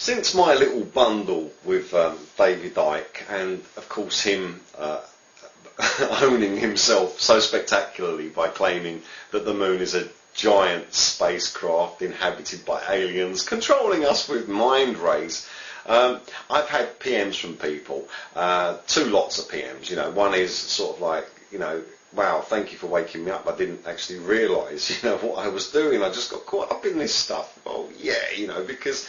Since my little bundle with David Icke, and of course him owning himself so spectacularly by claiming that the moon is a giant spacecraft inhabited by aliens controlling us with mind rays, I've had PMs from people, two lots of PMs. You know, one is sort of like, you know, wow, thank you for waking me up. I didn't actually realise, you know, what I was doing. I just got caught up in this stuff. Oh, yeah, you know, because,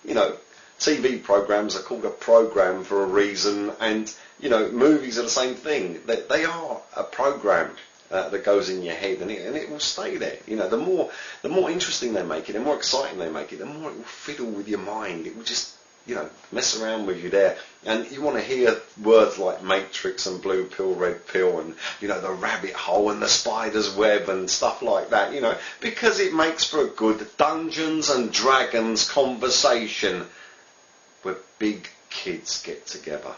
you know, TV programmes are called a programme for a reason, and, you know, movies are the same thing. They are a programme that goes in your head, and it will stay there. You know, the more interesting they make it, the more exciting they make it, the more it will fiddle with your mind. It will just, you know, mess around with you there. And you want to hear words like Matrix and blue pill, red pill, and, you know, the rabbit hole and the spider's web and stuff like that, you know, because it makes for a good Dungeons and Dragons conversation where big kids get together.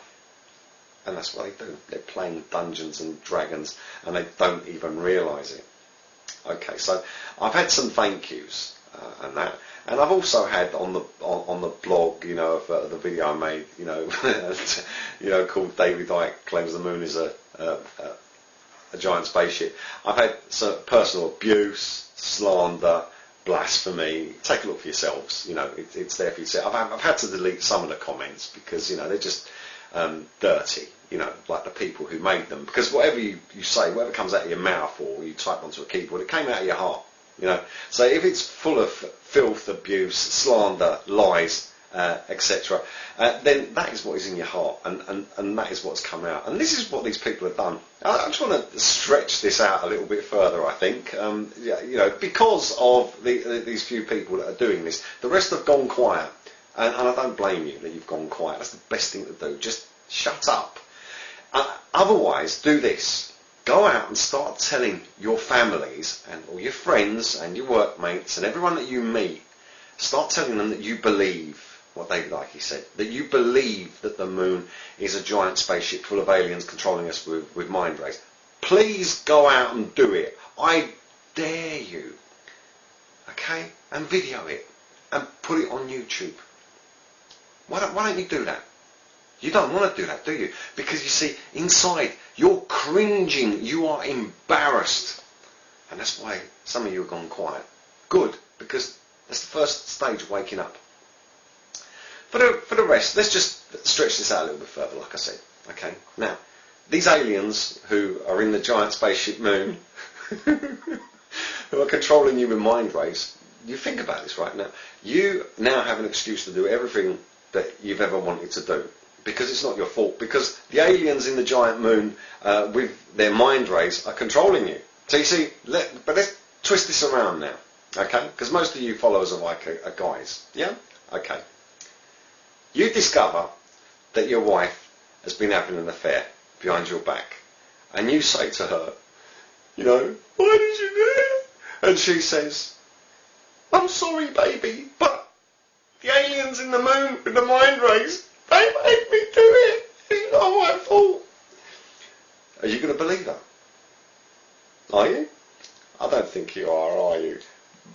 And that's what they do. They're playing Dungeons and Dragons and they don't even realise it. Okay, so I've had some thank yous and that. And I've also had on the blog, you know, of the video I made, you know, you know, called David Icke Claims the Moon is a giant spaceship. I've had some personal abuse, slander, blasphemy. Take a look for yourselves. You know, it's there for yourself. I've had to delete some of the comments because, you know, they're just dirty. You know, like the people who made them. Because whatever you say, whatever comes out of your mouth or you type onto a keyboard, it came out of your heart. You know, so if it's full of filth, abuse, slander, lies, etc., then that is what is in your heart, and that is what's come out. And this is what these people have done. I just want to stretch this out a little bit further, I think. Yeah, you know, because of these few people that are doing this, the rest have gone quiet. And I don't blame you that you've gone quiet. That's the best thing to do. Just shut up. Otherwise, do this. Go out and start telling your families and all your friends and your workmates and everyone that you meet, start telling them that you believe what David Icke said, that you believe that the moon is a giant spaceship full of aliens controlling us with mind rays. Please go out and do it. I dare you. Okay? And video it. And put it on YouTube. Why don't you do that? You don't want to do that, do you? Because you see, inside, you're cringing, you are embarrassed. And that's why some of you have gone quiet. Good, because that's the first stage of waking up. For the rest, let's just stretch this out a little bit further, like I said. Okay? Now, these aliens who are in the giant spaceship moon, who are controlling you with mind rays, you think about this right now. You now have an excuse to do everything that you've ever wanted to do. Because it's not your fault. Because the aliens in the giant moon with their mind rays are controlling you. So you see, but let's twist this around now. Okay? Because most of you followers of Icke are guys. Yeah? Okay. You discover that your wife has been having an affair behind your back. And you say to her, you know, why did you do it? And she says, I'm sorry, baby, but the aliens in the moon with the mind rays, they made me do it. It's not my fault. Are you going to believe that? Are you? I don't think you are you?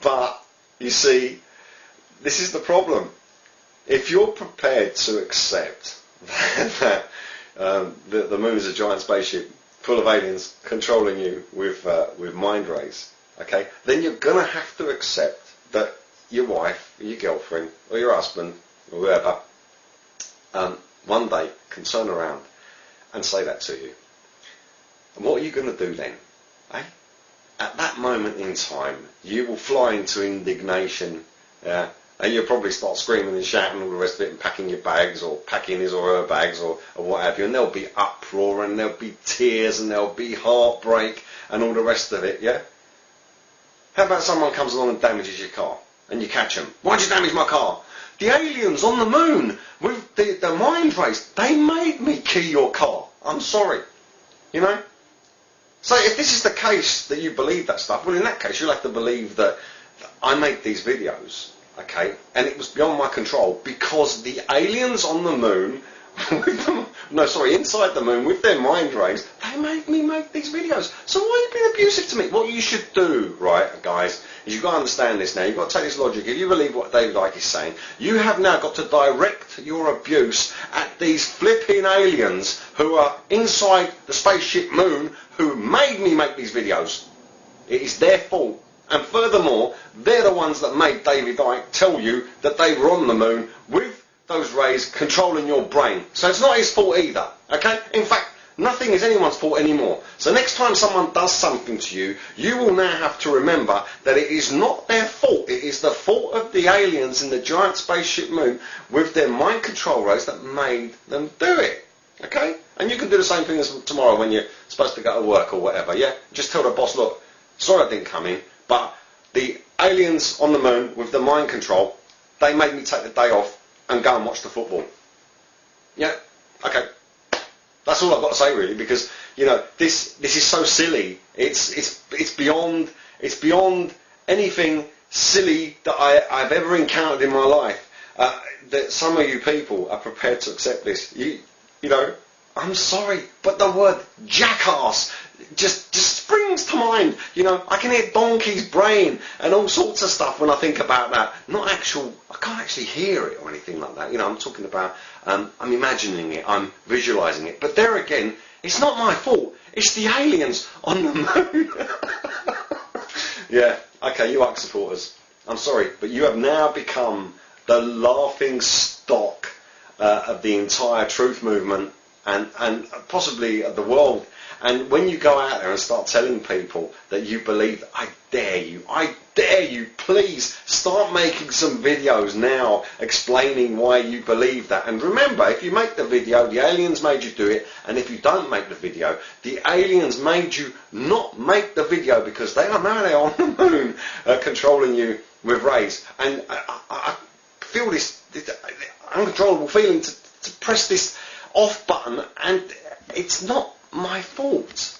But, you see, this is the problem. If you're prepared to accept that the moon is a giant spaceship full of aliens controlling you with mind rays, okay, then you're going to have to accept that your wife, or your girlfriend, or your husband, or whoever, one day can turn around and say that to you. And what are you going to do then? Eh? At that moment in time, you will fly into indignation, and you'll probably start screaming and shouting and all the rest of it and packing your bags or packing his or her bags or what have you, and there'll be uproar and there'll be tears and there'll be heartbreak and all the rest of it, yeah? How about someone comes along and damages your car and you catch them? Why'd you damage my car? The aliens on the moon with the mind rays, they made me key your car. I'm sorry. You know? So if this is the case that you believe that stuff, well, in that case, you'll have to believe that I made these videos, okay, and it was beyond my control because the aliens on the moon, inside the moon with their mind rays, they they make me make these videos. So why are you being abusive to me? What you should do, right, guys, is you've got to understand this now. You've got to take this logic. If you believe what David Icke is saying, you have now got to direct your abuse at these flipping aliens who are inside the spaceship Moon who made me make these videos. It is their fault. And furthermore, they're the ones that made David Icke tell you that they were on the Moon with those rays controlling your brain. So it's not his fault either, okay? In fact, nothing is anyone's fault anymore. So next time someone does something to you, you will now have to remember that it is not their fault. It is the fault of the aliens in the giant spaceship Moon with their mind control rays that made them do it, okay? And you can do the same thing as tomorrow when you're supposed to go to work or whatever, yeah? Just tell the boss, look, sorry I didn't come in, but the aliens on the Moon with the mind control, they made me take the day off and go and watch the football. Yeah, okay. That's all I've got to say really, because you know this is so silly. It's beyond anything silly that I've ever encountered in my life. That some of you people are prepared to accept this. You know, I'm sorry, but the word jackass just springs to mind. You know, I can hear donkey's brain and all sorts of stuff when I think about that. I can't actually hear it or anything like that. You know, I'm talking about, I'm imagining it, I'm visualising it. But there again, it's not my fault. It's the aliens on the Moon. Yeah, okay, you Icke supporters. I'm sorry, but you have now become the laughing stock of the entire truth movement and possibly the world. And when you go out there and start telling people that you believe, I dare you, please start making some videos now explaining why you believe that. And remember, if you make the video, the aliens made you do it, and if you don't make the video, the aliens made you not make the video because they are now there on the Moon controlling you with rays. And I feel this uncontrollable feeling to press this off button, and it's not my fault.